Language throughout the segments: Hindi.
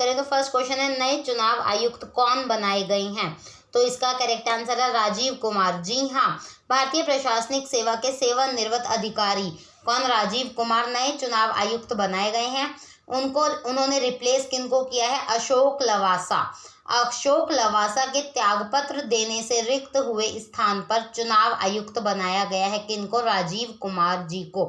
करें तो फर्स्ट क्वेश्चन है नए चुनाव आयुक्त कौन बनाए गए हैं, तो इसका करेक्ट आंसर है राजीव कुमार। जी हाँ, भारतीय प्रशासनिक सेवा के सेवानिवृत्त अधिकारी कौन, राजीव कुमार नए चुनाव आयुक्त बनाए गए हैं। उन्होंने रिप्लेस किनको किया है, अशोक लवासा। अशोक लवासा के त्यागपत्र देने से रिक्त हुए स्थान पर चुनाव आयुक्त बनाया गया है किनको, राजीव कुमार जी को।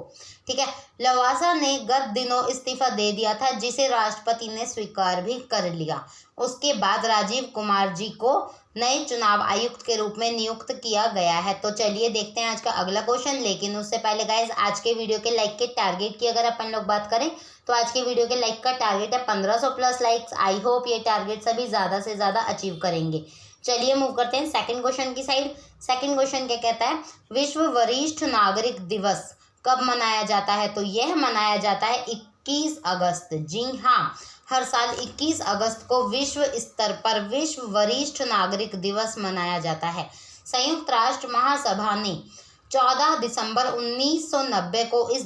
ठीक है, लवासा ने गत दिनों इस्तीफा दे दिया था जिसे राष्ट्रपति ने स्वीकार भी कर लिया। उसके बाद राजीव कुमार जी को नए चुनाव आयुक्त के रूप में नियुक्त किया गया है। तो चलिए देखते हैं आज का अगला क्वेश्चन, लेकिन उससे पहले गाइज आज के वीडियो के लाइक के टारगेट की अगर अपन लोग बात करें तो आज के वीडियो के लाइक का टारगेट है 1500 प्लस लाइक्स। आई होप ये टारगेट सभी ज़्यादा से ज़्यादा अचीव करेंगे। चलिए मूव करते हैं सेकंड क्वेश्चन की साइड। सेकंड क्वेश्चन क्या कहता है, विश्व वरिष्ठ नागरिक दिवस कब मनाया जाता है, तो यह मनाया जाता है 21 अगस्त। जी हाँ, हर साल 21 अगस्त को विश्व स्तर पर विश्व वरिष्ठ नागरिक दिवस मनाया जाता है। संयुक्त राष्ट्र महासभा ने 14 दिसंबर 1990 को इस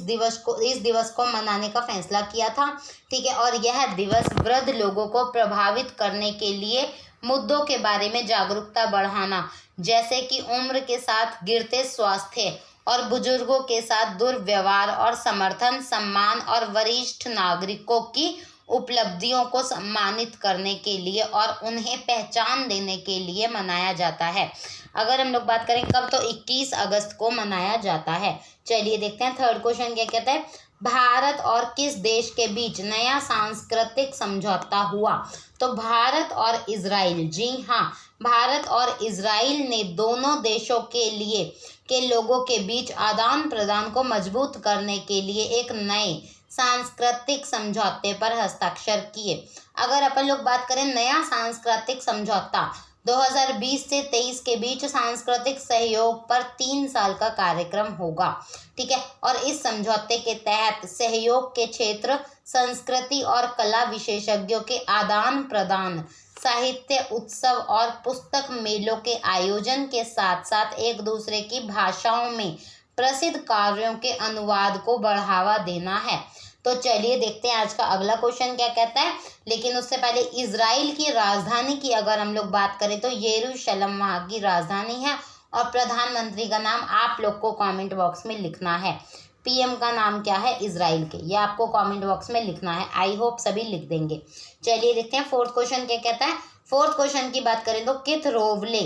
दिवस को मनाने का फैसला किया था। ठीक है, और यह दिवस वृद्ध लोगों को प्रभावित करने के लिए मुद्दों के बारे में जागरूकता बढ़ाना, जैसे कि उम्र के साथ गिरते स्वास्थ्य और बुजुर्गों के साथ दुर्व्यवहार और समर्थन, सम्मान और वरिष्ठ नागरिकों की उपलब्धियों को सम्मानित करने के लिए और उन्हें पहचान देने के लिए मनाया जाता है। अगर हम लोग बात करें कब, तो 21 अगस्त को मनाया जाता है। चलिए देखते हैं थर्ड क्वेश्चन क्या कहता है, भारत और किस देश के बीच नया सांस्कृतिक समझौता हुआ, तो भारत और इजराइल। जी हाँ, भारत और इजराइल ने दोनों देशों के लोगों के बीच आदान प्रदान को मजबूत करने के लिए एक नए सांस्कृतिक समझौते पर हस्ताक्षर किए। अगर अपन लोग बात करें नया सांस्कृतिक समझौता 2020 से 23 के बीच सांस्कृतिक सहयोग पर 3 साल का कार्यक्रम होगा। ठीक है, और इस समझौते के तहत सहयोग के क्षेत्र संस्कृति और कला विशेषज्ञों के आदान प्रदान, साहित्य उत्सव और पुस्तक मेलों के आयोजन के साथ साथ एक दूसरे की भाषाओं में प्रसिद्ध कार्यों के अनुवाद को बढ़ावा देना है। तो चलिए देखते हैं आज का अगला क्वेश्चन क्या कहता है, लेकिन उससे पहले इजराइल की राजधानी की अगर हम लोग बात करें तो यरूशलेम वहाँ की राजधानी है और प्रधानमंत्री का नाम आप लोग को कमेंट बॉक्स में लिखना है। पीएम का नाम क्या है इजराइल के, ये आपको कमेंट बॉक्स में लिखना है। आई होप सभी लिख देंगे। चलिए देखते हैं फोर्थ क्वेश्चन क्या कहता है। फोर्थ क्वेश्चन की बात करें तो किथ रोवले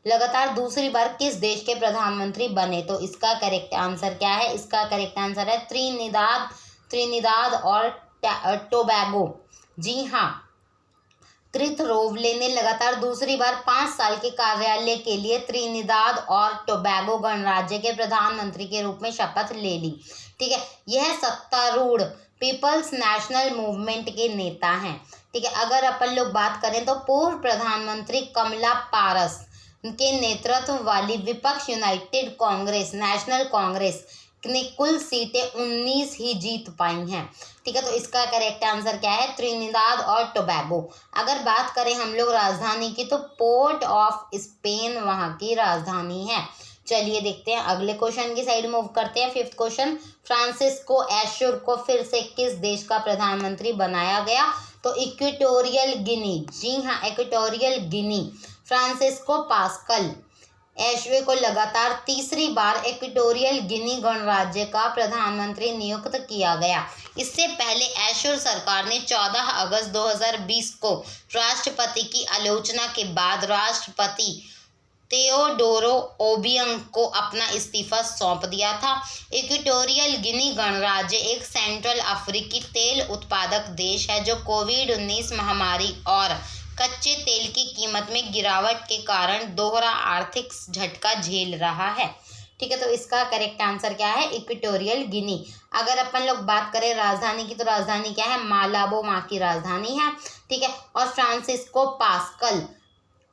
लगातार दूसरी बार किस देश के प्रधानमंत्री बने, तो इसका करेक्ट आंसर क्या है, इसका करेक्ट आंसर है त्रिनिदाद और टोबैगो। जी हाँ, किथ रोवले ने लगातार दूसरी बार 5 साल के कार्यकाल के लिए त्रिनिदाद और टोबैगो गणराज्य के प्रधानमंत्री के रूप में शपथ ले ली। ठीक है, यह सत्तारूढ़ पीपल्स नेशनल मूवमेंट के नेता हैं। ठीक है, अगर अपन लोग बात करें तो पूर्व प्रधानमंत्री कमला पारस के नेतृत्व वाली विपक्ष यूनाइटेड कांग्रेस नेशनल कांग्रेस ने कुल सीटें 19 ही जीत पाई हैं। ठीक है, तो इसका करेक्ट आंसर क्या है, त्रिनिदाद और टोबैगो। अगर बात करें हम लोग राजधानी की तो पोर्ट ऑफ स्पेन वहाँ की राजधानी है। चलिए देखते हैं अगले क्वेश्चन की साइड मूव करते हैं। फिफ्थ क्वेश्चन, फ्रांसिस्को एशुर को फिर से किस देश का प्रधानमंत्री बनाया गया, तो इक्वेटोरियल गिनी। जी हाँ, Equatorial Guinea. Francisco Pascual Asue को लगातार तीसरी बार इक्वेटोरियल गिनी गणराज्य का प्रधानमंत्री नियुक्त किया गया। इससे पहले एशुर सरकार ने 14 अगस्त 2020 को राष्ट्रपति की आलोचना के बाद राष्ट्रपति तेओडोरो ओबियांग को अपना इस्तीफा सौंप दिया था। इक्वेटोरियल गिनी गणराज्य एक सेंट्रल अफ्रीकी तेल उत्पादक देश है जो कोविड-19 महामारी और कच्चे तेल की कीमत में गिरावट के कारण दोहरा आर्थिक झटका झेल रहा है। ठीक है, तो इसका करेक्ट आंसर क्या है, इक्वेटोरियल गिनी। अगर अपन लोग बात करें राजधानी की तो राजधानी क्या है, मालाबो वहाँ की राजधानी है। ठीक है, और फ्रांसिस्को पास्कल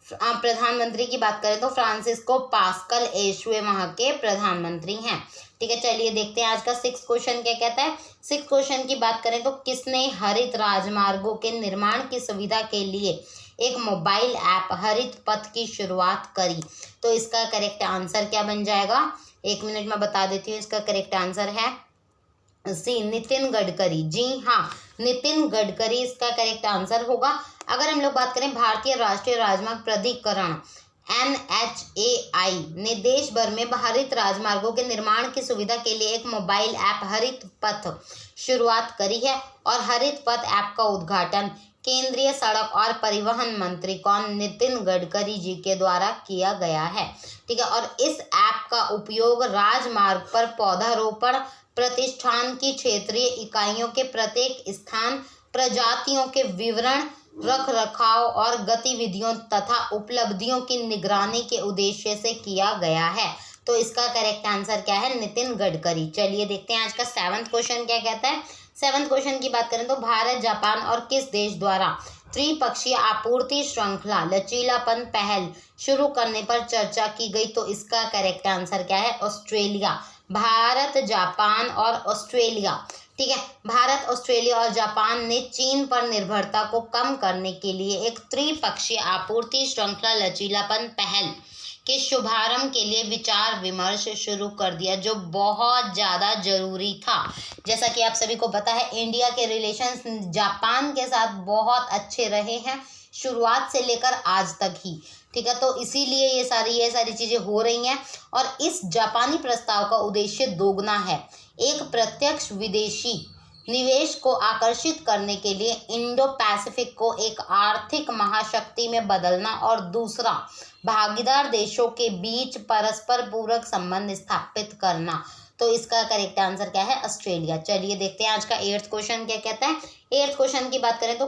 प्रधानमंत्री की बात करें तो फ्रांसिस्को पास्कल एशवे वहाँ के प्रधानमंत्री हैं। ठीक है, चलिए देखते हैं आज का 6th क्वेश्चन क्या कहता है। 6th क्वेश्चन की बात करें तो किसने हरित राजमार्गों के निर्माण की सुविधा के लिए एक मोबाइल ऐप हरित पथ की शुरुआत करी, तो इसका करेक्ट आंसर क्या बन जाएगा, 1 मिनट में बता देती हूँ। इसका करेक्ट आंसर है सी नितिन गडकरी। जी हाँ, नितिन गडकरी इसका करेक्ट आंसर होगा। अगर हम लोग बात करें भारतीय राष्ट्रीय राजमार्ग प्राधिकरण NHAI ने देश भर में हरित राजमार्गों के निर्माण की सुविधा के लिए एक मोबाइल ऐप हरित पथ शुरुआत करी है। और हरित पथ ऐप का उद्घाटन केंद्रीय सड़क और परिवहन मंत्री कौन नितिन गडकरी जी के द्वारा किया गया है। ठीक है, और इस ऐप का उपयोग राजमार्ग पर पौधारोपण प्रतिष्ठान की क्षेत्रीय इकाइयों के प्रत्येक स्थान, प्रजातियों के विवरण, रख रखाव और गतिविधियों तथा उपलब्धियों की निगरानी के उद्देश्य से किया गया है। तो इसका करेक्ट आंसर क्या है? नितिन गडकरी। चलिए देखते हैं आज का 7वां क्वेश्चन क्या कहता है। 7वां क्वेश्चन की बात करें तो भारत, जापान और किस देश द्वारा त्रिपक्षीय आपूर्ति श्रृंखला लचीलापन पहल शुरू करने पर चर्चा की गई? तो इसका करेक्ट आंसर क्या है? ऑस्ट्रेलिया। भारत, जापान और ऑस्ट्रेलिया। ठीक है, भारत, ऑस्ट्रेलिया और जापान ने चीन पर निर्भरता को कम करने के लिए एक त्रिपक्षीय आपूर्ति श्रृंखला लचीलापन पहल के शुभारंभ के लिए विचार विमर्श शुरू कर दिया, जो बहुत ज़्यादा जरूरी था। जैसा कि आप सभी को पता है, इंडिया के रिलेशंस जापान के साथ बहुत अच्छे रहे हैं शुरुआत से लेकर आज तक ही। ठीक है, तो इसीलिए ये सारी चीज़ें हो रही हैं। और इस जापानी प्रस्ताव का उद्देश्य दोगुना है। एक, प्रत्यक्ष विदेशी निवेश को आकर्षित करने के लिए इंडो पैसिफिक को एक आर्थिक महाशक्ति में बदलना, और दूसरा, भागीदार देशों के बीच परस्पर पूरक संबंध स्थापित करना। तो इसका करेक्ट आंसर क्या है? ऑस्ट्रेलिया। चलिए देखते हैं आज का 8वां क्वेश्चन क्या कहता है। 8वां क्वेश्चन की बात करें तो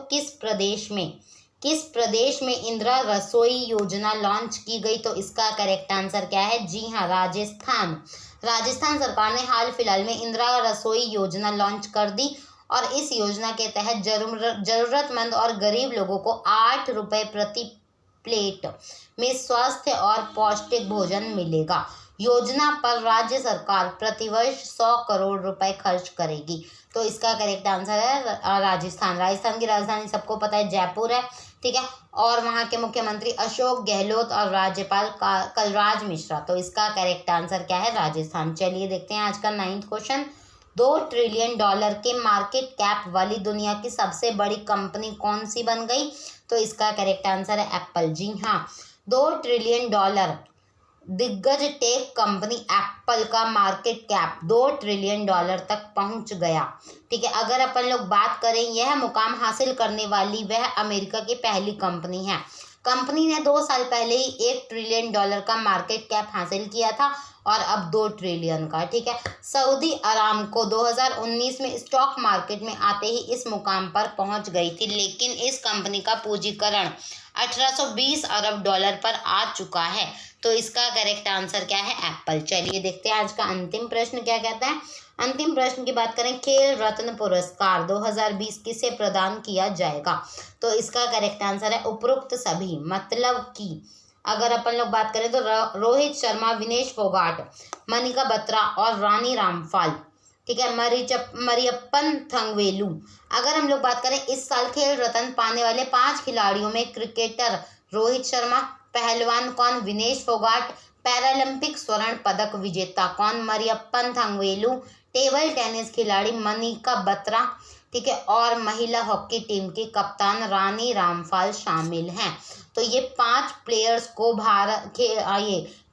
किस प्रदेश में इंदिरा रसोई योजना लॉन्च की गई? तो इसका करेक्ट आंसर क्या है? जी हाँ, राजस्थान। राजस्थान सरकार ने हाल फिलहाल में इंदिरा रसोई योजना लॉन्च कर दी, और इस योजना के तहत जरूरतमंद और गरीब लोगों को 8 रुपये प्रति प्लेट में स्वस्थ और पौष्टिक भोजन मिलेगा। योजना पर राज्य सरकार प्रतिवर्ष 100 करोड़ रुपए खर्च करेगी। तो इसका करेक्ट आंसर है राजस्थान। राजस्थान की राजधानी सबको पता है जयपुर है। ठीक है, और वहाँ के मुख्यमंत्री अशोक गहलोत और राज्यपाल कलराज मिश्रा। तो इसका करेक्ट आंसर क्या है? राजस्थान। चलिए देखते हैं आज का 9वां क्वेश्चन। $2 ट्रिलियन के मार्केट कैप वाली दुनिया की सबसे बड़ी कंपनी कौन सी बन गई? तो इसका करेक्ट आंसर है एप्पल। जी हाँ, $2 ट्रिलियन दिग्गज टेक कंपनी एप्पल का मार्केट कैप $2 ट्रिलियन तक पहुंच गया। ठीक है, अगर अपन लोग बात करें, यह मुकाम हासिल करने वाली वह अमेरिका की पहली कंपनी है। कंपनी ने 2 साल पहले ही $1 ट्रिलियन का मार्केट कैप हासिल किया था, और अब 2 ट्रिलियन का। ठीक है, सऊदी अरामको 2019 में स्टॉक मार्केट में आते ही इस मुकाम पर पहुंच गई थी, लेकिन इस कंपनी का पूंजीकरण $1820 अरब पर आ चुका है। तो इसका करेक्ट आंसर क्या है? एप्पल। चलिए देखते हैं आज का अंतिम प्रश्न क्या कहता है। अंतिम प्रश्न की बात करें, खेल रत्न पुरस्कार 2020 किसे प्रदान किया जाएगा? तो इसका करेक्ट आंसर है उपरोक्त सभी। मतलब कि अगर अपन लोग बात करें तो रोहित शर्मा, विनेश फोगाट, मनिका बत्रा और रानी रामपाल। ठीक है, मरियप्पन थंगवेलू। अगर हम लोग बात करें इस साल खेल रत्न पाने वाले 5 खिलाड़ियों में क्रिकेटर रोहित शर्मा, पहलवान कौन? विनेश फोगाट, पैरालंपिक स्वर्ण पदक विजेता कौन? मरियप्पन थंगवेलू, टेबल टेनिस खिलाड़ी मनिका बत्रा। ठीक है, और महिला हॉकी टीम की कप्तान रानी रामपाल शामिल हैं। तो ये 5 प्लेयर्स को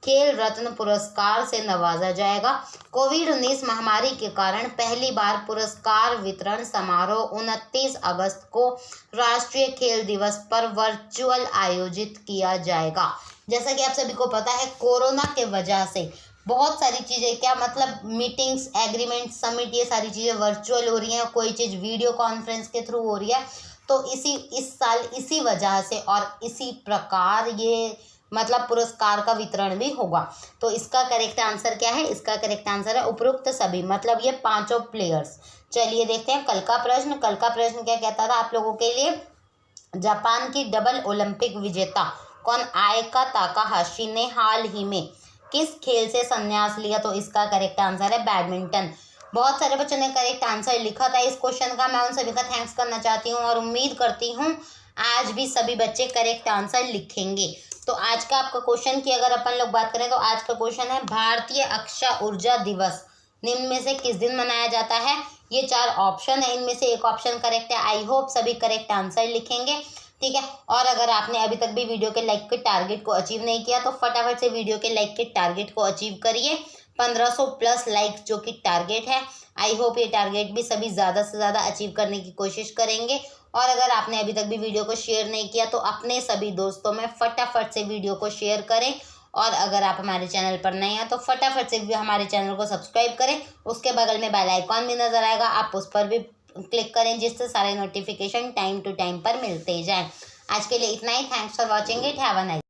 खेल रत्न पुरस्कार से नवाजा जाएगा। कोविड-19 महामारी के कारण पहली बार पुरस्कार वितरण समारोह 29 अगस्त को राष्ट्रीय खेल दिवस पर वर्चुअल आयोजित किया जाएगा। जैसा कि आप सभी को पता है, कोरोना के वजह से बहुत सारी चीज़ें, क्या मतलब मीटिंग्स, एग्रीमेंट, समिट, ये सारी चीज़ें वर्चुअल हो रही हैं, कोई चीज़ वीडियो कॉन्फ्रेंस के थ्रू हो रही है। तो इस साल इसी वजह से और इसी प्रकार ये मतलब पुरस्कार का वितरण भी होगा। तो इसका करेक्ट आंसर क्या है? इसका करेक्ट आंसर है उपरोक्त सभी, मतलब ये 5 प्लेयर्स। चलिए देखते हैं कल का प्रश्न। कल का प्रश्न क्या कहता था आप लोगों के लिए? जापान की डबल ओलंपिक विजेता कौन? आयका ताकाहाशी ने हाल ही में किस खेल से संन्यास लिया? तो इसका करेक्ट आंसर है बैडमिंटन। बहुत सारे बच्चों ने करेक्ट आंसर लिखा था इस क्वेश्चन का। मैं उन सभी का थैंक्स करना चाहती हूँ और उम्मीद करती हूँ आज भी सभी बच्चे करेक्ट आंसर लिखेंगे। तो आज का आपका क्वेश्चन की अगर अपन लोग बात करें तो आज का क्वेश्चन है, भारतीय अक्षय ऊर्जा दिवस निम्न में से किस दिन मनाया जाता है? ये 4 ऑप्शन है, इनमें से एक ऑप्शन करेक्ट है। आई होप सभी करेक्ट आंसर लिखेंगे, ठीक है। और अगर आपने अभी तक भी वीडियो के लाइक के टारगेट को अचीव नहीं किया तो फटाफट से वीडियो के लाइक के टारगेट को अचीव करिए। 1500 प्लस लाइक जो कि टारगेट है। आई होप ये टारगेट भी सभी ज़्यादा से ज़्यादा अचीव करने की कोशिश करेंगे। और अगर आपने अभी तक भी वीडियो को शेयर नहीं किया तो अपने सभी दोस्तों में फटाफट से वीडियो को शेयर करें। और अगर आप हमारे चैनल पर नए हैं तो फटाफट से भी हमारे चैनल को सब्सक्राइब करें। उसके बगल में बेल आइकॉन भी नज़र आएगा, आप उस पर भी क्लिक करें जिससे सारे नोटिफिकेशन टाइम टू टाइम पर मिलते जाएं। आज के लिए इतना ही। Thanks for watching it. Have a nice